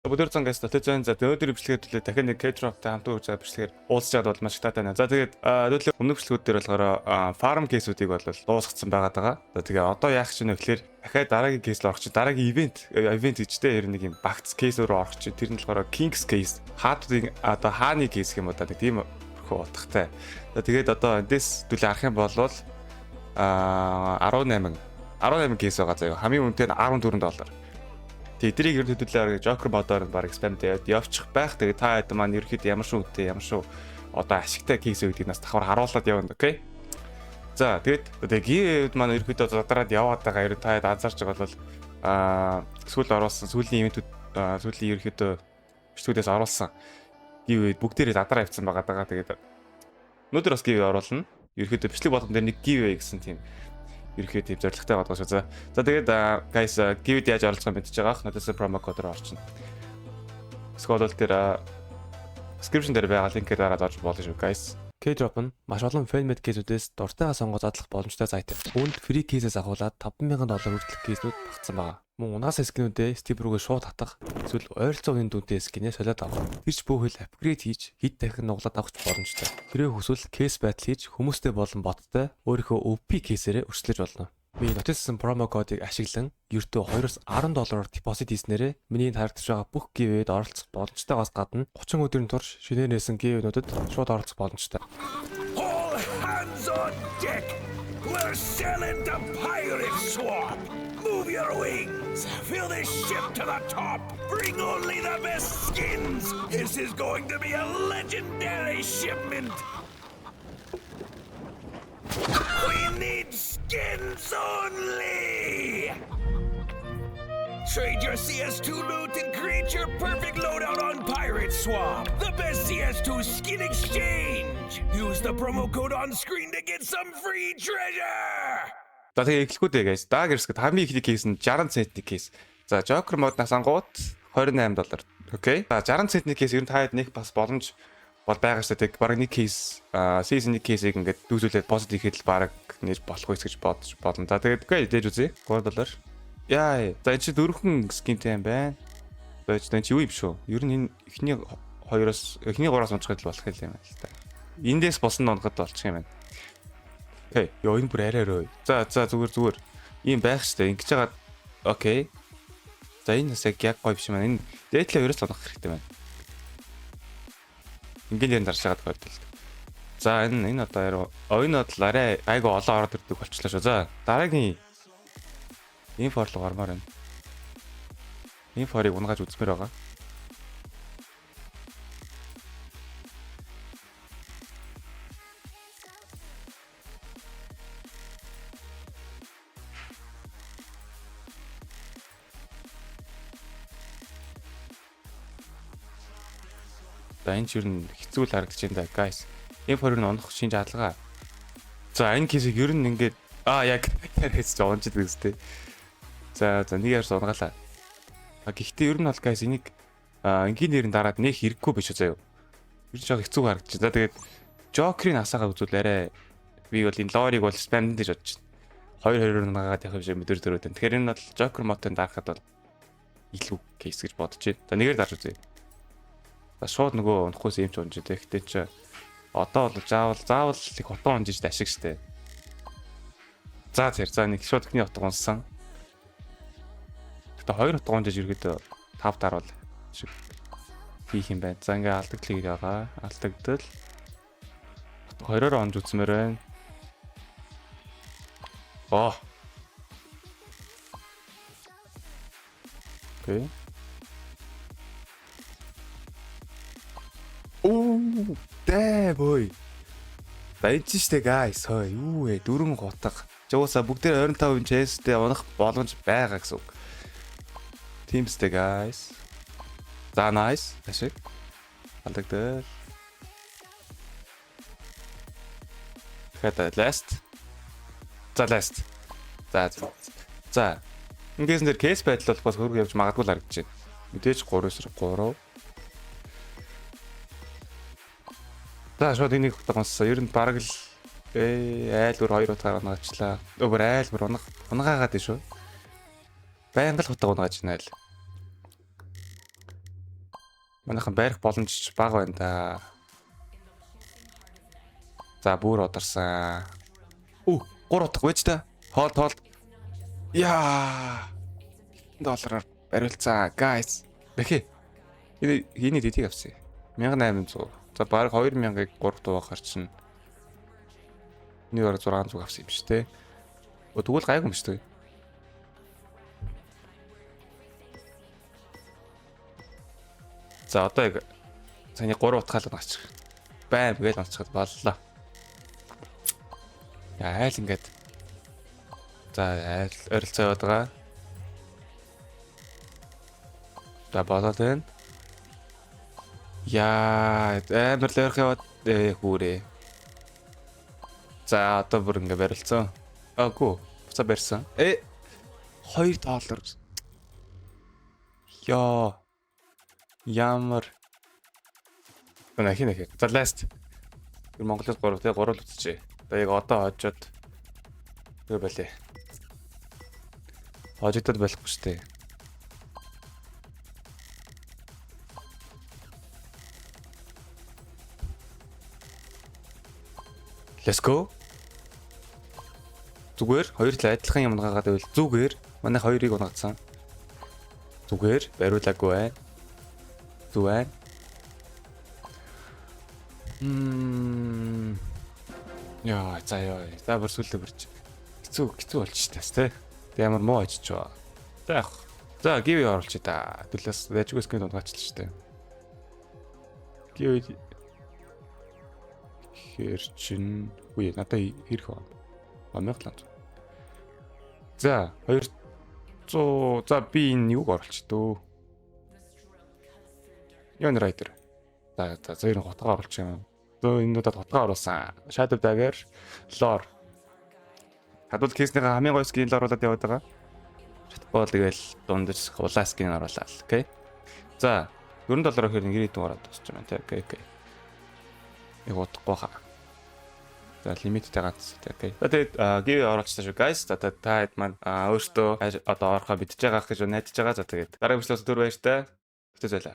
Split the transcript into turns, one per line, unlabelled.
Өдөр цангаас татаж за өнөөдөр бичлэгээр төлөө дахин нэг K-drop-тай хамт үрж байгаа бичлэгээр уулзчаад бол маш таатай байна. За тэгээд төлөө өмнөх бичлэгүүд дээр болохоор farm case-үүдийг бол дуусгацсан байгаад байгаа. За тэгээ одоо яах чинь вэ гэхээр дахиад дараагийн case руу орох чинь дараагийн event гэжтэй ер нь нэг юм багц case руу орох чинь тэр нь болохоор King's case. Хаадуудын одоо хааны case гэх юм уу да нэг тийм хөө утгатай. За тэгээд одоо эндээс төлөө арах юм бол 18 case байгаа заяа. Хамгийн үнэтэй нь $14. Тэдрийг ер нь хөдөлгөөр Joker модоор баг spam дээр явчих байх. Тэгээ та хэд маань ерөөхдөө ямар шүү үтэй ямар шүү одоо ашигтай кейс үүдийг нас давхар харуулад явна. Окей. За тэгээд give маань ерөөхдөө задраад яваад байгаа ер нь та хэд анзаарч байгаа бол сүүл оруулсан сүүлийн ивентүүд сүүлийн ерөөхдөө бичлэгүүдээс оруулсан give бүгдээрээ задраа явцсан байгаа даа. Тэгээд өнөөдөр бас give оруулна. Ерөөхдөө бичлэг болгон дээр нэг give гэсэн тийм ерөөхдөө тийм зорилготой байгаа шүү. За тэгээд guys give-д яаж оролцох мэдчихэж байгаах. Надаас промо кодоор орчин. Скол дээр description дээр байгаа линкээр дараад орж болно шүү guys. K-drop нь маш олон fan-made case-үүдээс дуртайгаа сонгож задлах боломжтой сайтер. Үүнд free case-ээс агуулад $5,000 хүртэлх case-нүүд багтсан байгаа. Мөн унаасаа скинүүдээ Steam руугаа шууд татах эсвэл ойролцоо үнэт үнэтэй скинээ солиод авах. Тэрч бүхэл апгрейд хийж хэд дахин нуглаад авах боломжтой. Тэрээ хүсвэл case battle хийж хүмүүстэй болон боттой өөрийнхөө OP case-ээрээ өрсөлдөж болно. Би нотиссан промо кодыг ашиглан ердөө $210 депозит хийснээрээ миний харагдаж байгаа бүх give-д оролцох боломжтойгоос гадна 30 өдрийн турш шинээр нээсэн give-нүүдэд шууд оролцох боломжтой.
All hands on deck. We're sailing to Pirate Swamp. Move your wings. Fill this ship to the top. Bring only the best skins. This is going to be a legendary shipment. We need skins only! Trade your CS2 loot and create your perfect loadout on Pirate Swamp. The best CS2 skin exchange. Use the promo code on screen to get some free treasure.
За тэгээ эхлэхгүй дээ guys. Daggers гэдэг хамгийн ихний кейс нь 60 центний кейс. За Joker моднаас ангууд $28. Окей. За 60 центний кейс ер нь таад нэг бас боломж бол байгаа шүү дээ. Бараг нэг кейс season-ний кейсийг ингээд дүүзүүлээд пост хийхэд л бараг нээж болох байс гэж бодож болно. За тэгээд окей дээж үзье. $3. Яа. За энэ чи дөрвөн скинтэй юм байна. За энэ чи юу юм шүү. Ер нь энэ эхний 3-аас унцгаад л болох юм байна л та. Эндээс босон онгод болчих юм байна. Окей. Ёо энэ бүр арай. За зүгээр. Ийм байх штэ. Ингэж байгаа. Окей. За энэ бас яг гоё биш юм байна. Энэ дээдлээ 2-оос онгох хэрэгтэй байна. Ингээд дарж шагаад байдаг. За энэ одоо ойнод л арай айгу олон ороод ирдэг болчихлоо шүү. За дараагийн инфо руу гармаар байна. Инфорыг унгааж үзмээр байгаа. За энэ ч ер нь хэцүү л харагдаж байна да guys. Инфорыг унах шинж хаалгаа. За энэ кейсийг ер нь ингээд яг ярьж онцод үзтээ. За нэг ярс унгаалаа. Гэхдээ ер нь бол guys энийг инженерийн дараад нэх хэрэггүй биш үү заяа. Ер нь жоо хэцүү харагдаж байна. За тэгээд Joker-ийн асаагаа үзвэл арай би бол энэ лорыг бол spam гэж бодож байна. 2-2 унгаад явах юм шиг мэдэр дөрөв. Тэгэхээр энэ бол Joker модын дарахад бол илүү кейс гэж бодож байна. За нэгээр дарж үзье. За шууд нөгөө унахгүйс юм ч унж дээ. Гэтэ чи одоо бол заавал их утга унжиж ашиг штэ. За нэг шууд ихний утга унсан. Гэтэ 2 утга унжиж ирэхэд 5 дарвал шиг хийх юм байна. За ингээ алдагдлыг ягаа. Алдагдал 2-оор онж үзмээр байна. Окей. Boy. Баяж штэ guys. Юу вэ? 4 гутга. Жуусаа бүгдээр 25% chance-тэй унах боломж байгаа гэсэн үг. Teamsтэй guys. За nice. Ашиг. Алдагдал. Дахиад last. За last. За. Ингээс нэр case battle болохоос хөрөг явж магадгүй л харагдаж байна. Мэдээж 3-3. За шууд энийг тогссон. Ер нь бараг л айлбар 2 утгаар унагчлаа. Өөр айлбар унагаагаад шүү. Байнга л утга унгааж байна л. Манайхан байрах боломж бага байна да. За бүр одарсан. Үу, 3 утга байж та. Хоол. Яа. $1 бариулцаа, guys. Бэхэ. Эний дэдийг авсан. 1800. За баг 2000-ыг 3 дугаар чинь. Энийг бараг 600 авсан юм шүү дээ. Тэгвэл гайгүй юм шүү дээ. За одоо яг саяны 3 утгаалаад гарчих. Бэм гэж онцгоод боллоо. Яа айл ингээд. За айл ойролцоо яваад байгаа. За болоод байна. Яа амар л ойрох яваад хүүрээ. За одоо бүр ингээд барилцсан. Агуу. Буцаа барьсан. $2. Яа. Ямар. Нахи. За last. Монголоос 3 те 3 л үтчихээ. Одоо яг одоо хожоод юу байлээ. Хожигдод байхгүй шүү дээ. Let's go. Зүгээр хоёр л адилхан юм гаагаад байвал зүгээр манай хоёрыг унгацсан. Зүгээр бариулаагүй бай. Зүгээр. Яа, заяа. За бүр сүлдө бүрч. Хэцүү болчих тас те. Ямар муу ажиж байгаа. За яах. За гиви оруулчих та. Төлөөс яжгүй скрин унгаачлаа шүү дээ. Гиви хэрчин үе надад ирэх байна. Амгалан. За 200 за би энэ юуг оруулчих дөө. Ян райдер. За энэ хотгоо оруулчих юм. Энэ удаад хотгоо оруулсан. Shadow Dagger, Lore. Хадвал кейснийхээ хамгийн гоё скин оруулаад яваад байгаа. Шатбол тэгэл дундаж улаа скин оруулаа. Окей. За $4 гэхээр нэгэд дуурайд тусч байна те. Окей. Яг утгагүй хаа. За лимиттэй ганц окей. За тэгээд гиви оруулчихсан шүү guys. За та хэд маань өөртөө одоо орохоо мэдж байгаа гэж найдаж байгаа. За тэгээд дараагийн бичлэгээс түр баяр та. Хэвтэ зайлаа.